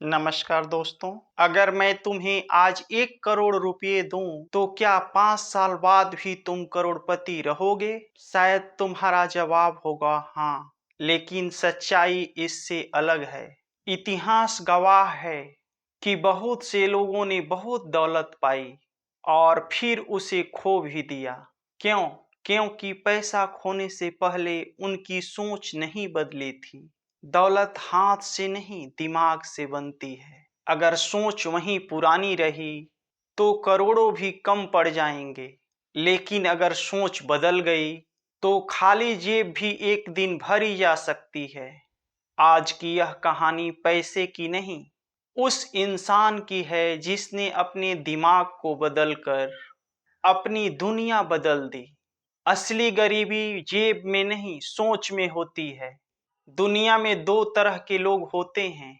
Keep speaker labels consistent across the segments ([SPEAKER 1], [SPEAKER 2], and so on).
[SPEAKER 1] नमस्कार दोस्तों। अगर मैं तुम्हें आज 1 करोड़ रुपए दूं तो क्या 5 साल बाद भी तुम करोड़पति रहोगे? शायद तुम्हारा जवाब होगा हाँ, लेकिन सच्चाई इससे अलग है। इतिहास गवाह है कि बहुत से लोगों ने बहुत दौलत पाई और फिर उसे खो भी दिया। क्यों? क्योंकि पैसा खोने से पहले उनकी सोच नहीं बदली थी। दौलत हाथ से नहीं, दिमाग से बनती है। अगर सोच वहीं पुरानी रही तो करोड़ों भी कम पड़ जाएंगे, लेकिन अगर सोच बदल गई तो खाली जेब भी एक दिन भरी जा सकती है। आज की यह कहानी पैसे की नहीं, उस इंसान की है जिसने अपने दिमाग को बदलकर अपनी दुनिया बदल दी। असली गरीबी जेब में नहीं, सोच में होती है। दुनिया में दो तरह के लोग होते हैं।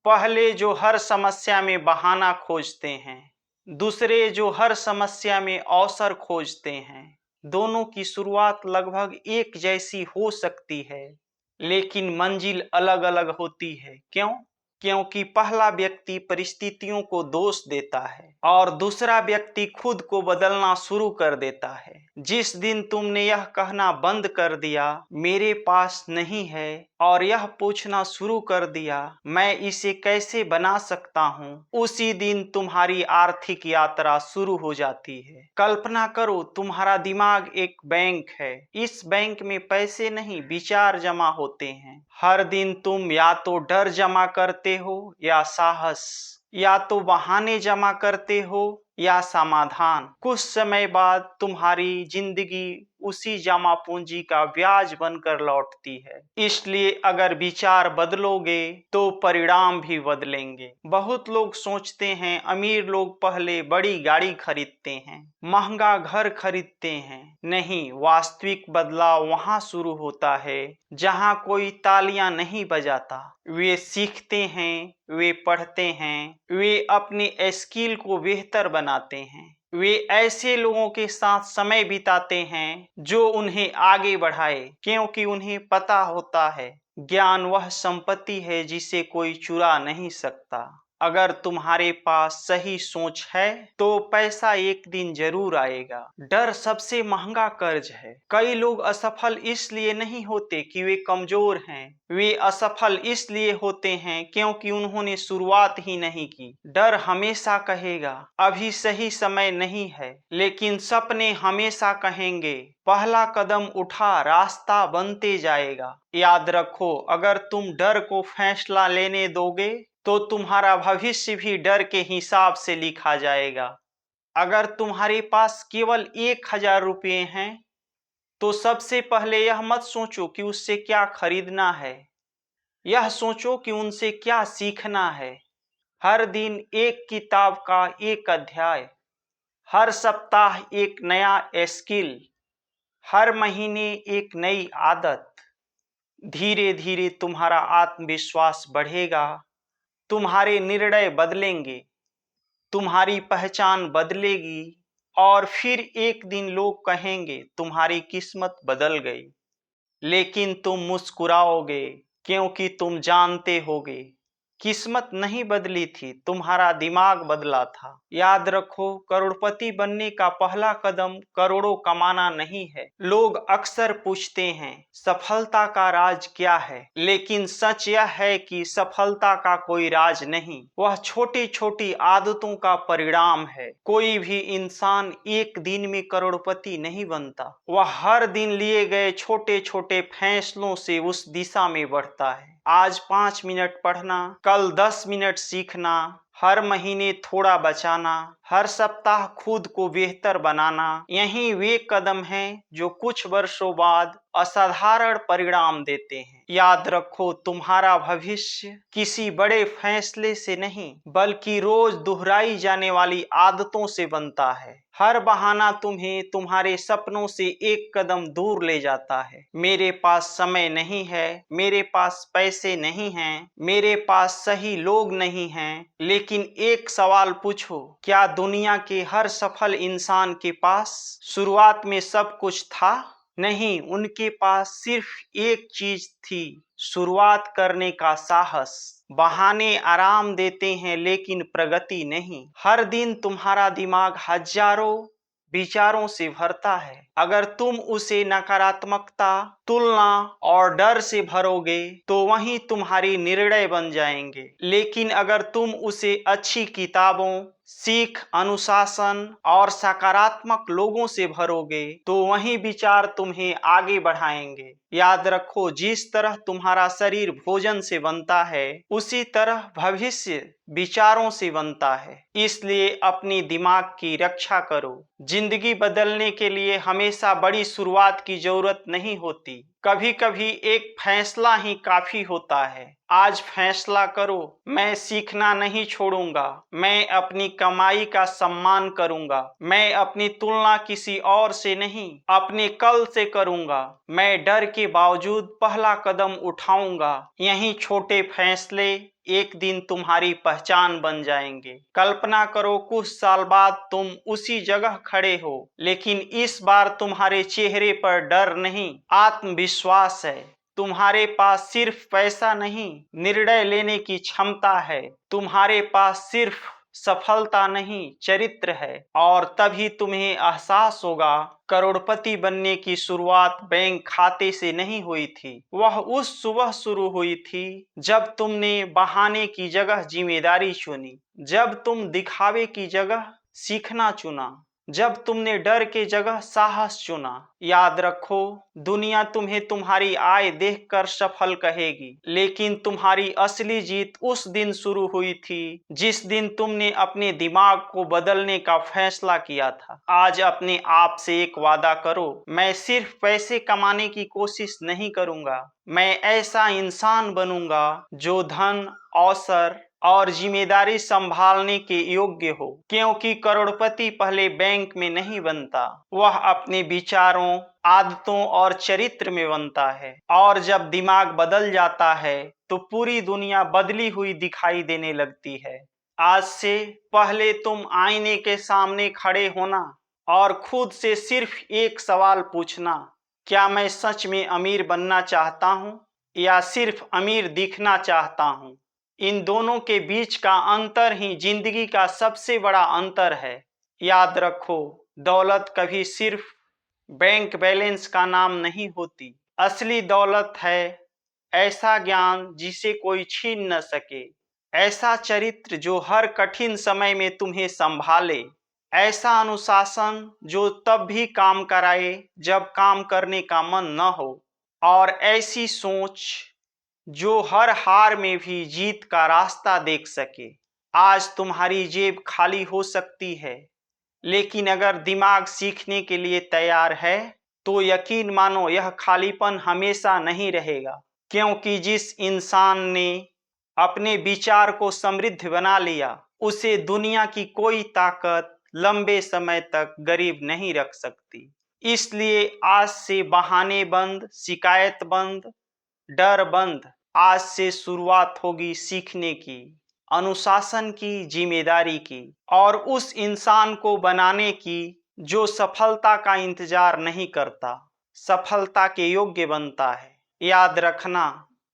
[SPEAKER 1] पहले जो हर समस्या में बहाना खोजते हैं, दूसरे जो हर समस्या में अवसर खोजते हैं। दोनों की शुरुआत लगभग एक जैसी हो सकती है, लेकिन मंजिल अलग अलग होती है। क्यों? क्योंकि पहला व्यक्ति परिस्थितियों को दोष देता है और दूसरा व्यक्ति खुद को बदलना शुरू कर देता है। जिस दिन तुमने यह कहना बंद कर दिया मेरे पास नहीं है और यह पूछना शुरू कर दिया मैं इसे कैसे बना सकता हूँ, उसी दिन तुम्हारी आर्थिक यात्रा शुरू हो जाती है। कल्पना करो, तुम्हारा दिमाग एक बैंक है। इस बैंक में पैसे नहीं, विचार जमा होते हैं। हर दिन तुम या तो डर जमा करते हो या साहस, या तो बहाने जमा करते हो या समाधान। कुछ समय बाद तुम्हारी जिंदगी उसी जमा पूंजी का ब्याज बनकर लौटती है। इसलिए अगर विचार बदलोगे तो परिणाम भी बदलेंगे। बहुत लोग सोचते हैं अमीर लोग पहले बड़ी गाड़ी खरीदते हैं, महंगा घर खरीदते हैं। नहीं, वास्तविक बदलाव वहां शुरू होता है जहां कोई तालियां नहीं बजाता। वे सीखते हैं, वे पढ़ते हैं, वे अपने स्किल को बेहतर बनाते हैं। वे ऐसे लोगों के साथ समय बिताते हैं जो उन्हें आगे बढ़ाए, क्योंकि उन्हें पता होता है ज्ञान वह संपत्ति है जिसे कोई चुरा नहीं सकता। अगर तुम्हारे पास सही सोच है तो पैसा एक दिन जरूर आएगा। डर सबसे महंगा कर्ज है। कई लोग असफल इसलिए नहीं होते कि वे कमजोर हैं, वे असफल इसलिए होते हैं क्योंकि उन्होंने शुरुआत ही नहीं की। डर हमेशा कहेगा अभी सही समय नहीं है, लेकिन सपने हमेशा कहेंगे पहला कदम उठा, रास्ता बनते जाएगा। याद रखो, अगर तुम डर को फैसला लेने दोगे तो तुम्हारा भविष्य भी डर के हिसाब से लिखा जाएगा। अगर तुम्हारे पास केवल 1,000 रुपये हैं तो सबसे पहले यह मत सोचो कि उससे क्या खरीदना है, यह सोचो कि उनसे क्या सीखना है। हर दिन एक किताब का एक अध्याय, हर सप्ताह एक नया स्किल, हर महीने एक नई आदत। धीरे धीरे तुम्हारा आत्मविश्वास बढ़ेगा, तुम्हारे निर्णय बदलेंगे, तुम्हारी पहचान बदलेगी और फिर एक दिन लोग कहेंगे तुम्हारी किस्मत बदल गई। लेकिन तुम मुस्कुराओगे क्योंकि तुम जानते होगे किस्मत नहीं बदली थी, तुम्हारा दिमाग बदला था। याद रखो, करोड़पति बनने का पहला कदम करोड़ों कमाना नहीं है। लोग अक्सर पूछते हैं सफलता का राज क्या है, लेकिन सच यह है कि सफलता का कोई राज नहीं, वह छोटी छोटी आदतों का परिणाम है। कोई भी इंसान एक दिन में करोड़पति नहीं बनता, वह हर दिन लिए गए छोटे छोटे फैसलों से उस दिशा में बढ़ता है। आज 5 मिनट पढ़ना, कल 10 मिनट सीखना, हर महीने थोड़ा बचाना, हर सप्ताह खुद को बेहतर बनाना, यही वे कदम हैं जो कुछ वर्षों बाद असाधारण परिणाम देते हैं। याद रखो, तुम्हारा भविष्य किसी बड़े फैसले से नहीं बल्कि रोज दोहराई जाने वाली आदतों से बनता है। हर बहाना तुम्हें तुम्हारे सपनों से एक कदम दूर ले जाता है। मेरे पास समय नहीं है, मेरे पास पैसे नहीं हैं, मेरे पास सही लोग नहीं हैं, लेकिन एक सवाल पूछो, क्या दुनिया के हर सफल इंसान के पास शुरुआत में सब कुछ था? नहीं, उनके पास सिर्फ एक चीज थी, शुरुआत करने का साहस। बहाने आराम देते हैं लेकिन प्रगति नहीं। हर दिन तुम्हारा दिमाग हजारों विचारों से भरता है। अगर तुम उसे नकारात्मकता, तुलना और डर से भरोगे तो वही तुम्हारी निर्णय बन जाएंगे। लेकिन अगर तुम उसे अच्छी किताबों, सीख, अनुशासन और सकारात्मक लोगों से भरोगे तो वही विचार तुम्हें आगे बढ़ाएंगे। याद रखो, जिस तरह तुम्हारा शरीर भोजन से बनता है उसी तरह भविष्य विचारों से बनता है। इसलिए अपनी दिमाग की रक्षा करो। जिंदगी बदलने के लिए हमेशा बड़ी शुरुआत की जरूरत नहीं होती, कभी कभी एक फैसला ही काफी होता है। आज फैसला करो, मैं सीखना नहीं छोड़ूंगा, मैं अपनी कमाई का सम्मान करूंगा, मैं अपनी तुलना किसी और से नहीं अपने कल से करूंगा, मैं डर के बावजूद पहला कदम उठाऊंगा। यही छोटे फैसले एक दिन तुम्हारी पहचान बन जाएंगे। कल्पना करो, कुछ साल बाद तुम उसी जगह खड़े हो, लेकिन इस बार तुम्हारे चेहरे पर डर नहीं, आत्मविश्वास है। तुम्हारे पास सिर्फ पैसा नहीं, निर्णय लेने की क्षमता है। तुम्हारे पास सिर्फ सफलता नहीं, चरित्र है। और तभी तुम्हें एहसास होगा, करोड़पति बनने की शुरुआत बैंक खाते से नहीं हुई थी। वह उस सुबह शुरू हुई थी जब तुमने बहाने की जगह जिम्मेदारी चुनी, जब तुम दिखावे की जगह सीखना चुना, जब तुमने डर के जगह साहस चुना। याद रखो, दुनिया तुम्हें तुम्हारी आय देखकर सफल कहेगी, लेकिन तुम्हारी असली जीत उस दिन शुरू हुई थी जिस दिन तुमने अपने दिमाग को बदलने का फैसला किया था। आज अपने आप से एक वादा करो, मैं सिर्फ पैसे कमाने की कोशिश नहीं करूंगा, मैं ऐसा इंसान बनूंगा जो धन, अवसर और जिम्मेदारी संभालने के योग्य हो। क्योंकि करोड़पति पहले बैंक में नहीं बनता, वह अपने विचारों, आदतों और चरित्र में बनता है। और जब दिमाग बदल जाता है तो पूरी दुनिया बदली हुई दिखाई देने लगती है। आज से पहले तुम आईने के सामने खड़े होना और खुद से सिर्फ एक सवाल पूछना, क्या मैं सच में अमीर बनना चाहता हूँ या सिर्फ अमीर दिखना चाहता हूँ? इन दोनों के बीच का अंतर ही जिंदगी का सबसे बड़ा अंतर है। याद रखो, दौलत कभी सिर्फ बैंक बैलेंस का नाम नहीं होती। असली दौलत है ऐसा ज्ञान जिसे कोई छीन न सके, ऐसा चरित्र जो हर कठिन समय में तुम्हें संभाले, ऐसा अनुशासन जो तब भी काम कराए जब काम करने का मन न हो, और ऐसी सोच जो हर हार में भी जीत का रास्ता देख सके। आज तुम्हारी जेब खाली हो सकती है, लेकिन अगर दिमाग सीखने के लिए तैयार है तो यकीन मानो यह खालीपन हमेशा नहीं रहेगा। क्योंकि जिस इंसान ने अपने विचार को समृद्ध बना लिया, उसे दुनिया की कोई ताकत लंबे समय तक गरीब नहीं रख सकती। इसलिए आज से बहाने बंद, शिकायत बंद, डर बंद। आज से शुरुआत होगी सीखने की, अनुशासन की, जिम्मेदारी की, और उस इंसान को बनाने की जो सफलता का इंतजार नहीं करता, सफलता के योग्य बनता है। याद रखना,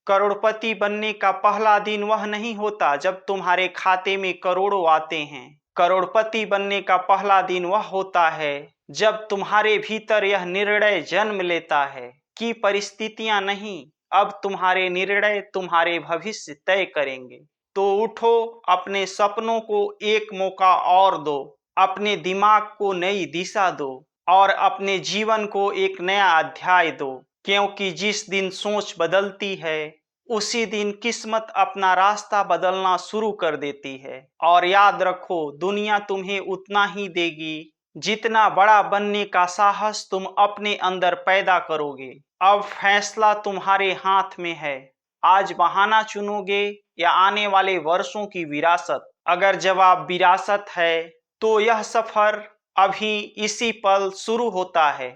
[SPEAKER 1] करोड़पति बनने का पहला दिन वह नहीं होता जब तुम्हारे खाते में करोड़ों आते हैं। करोड़पति बनने का पहला दिन वह होता है जब तुम्हारे भीतर यह निर्णय जन्म लेता है कि परिस्थितियां नहीं, अब तुम्हारे निर्णय तुम्हारे भविष्य तय करेंगे। तो उठो, अपने सपनों को एक मौका और दो, अपने दिमाग को नई दिशा दो और अपने जीवन को एक नया अध्याय दो। क्योंकि जिस दिन सोच बदलती है उसी दिन किस्मत अपना रास्ता बदलना शुरू कर देती है। और याद रखो, दुनिया तुम्हें उतना ही देगी जितना बड़ा बनने का साहस तुम अपने अंदर पैदा करोगे। अब फैसला तुम्हारे हाथ में है, आज बहाना चुनोगे या आने वाले वर्षों की विरासत। अगर जवाब विरासत है तो यह सफर अभी इसी पल शुरू होता है।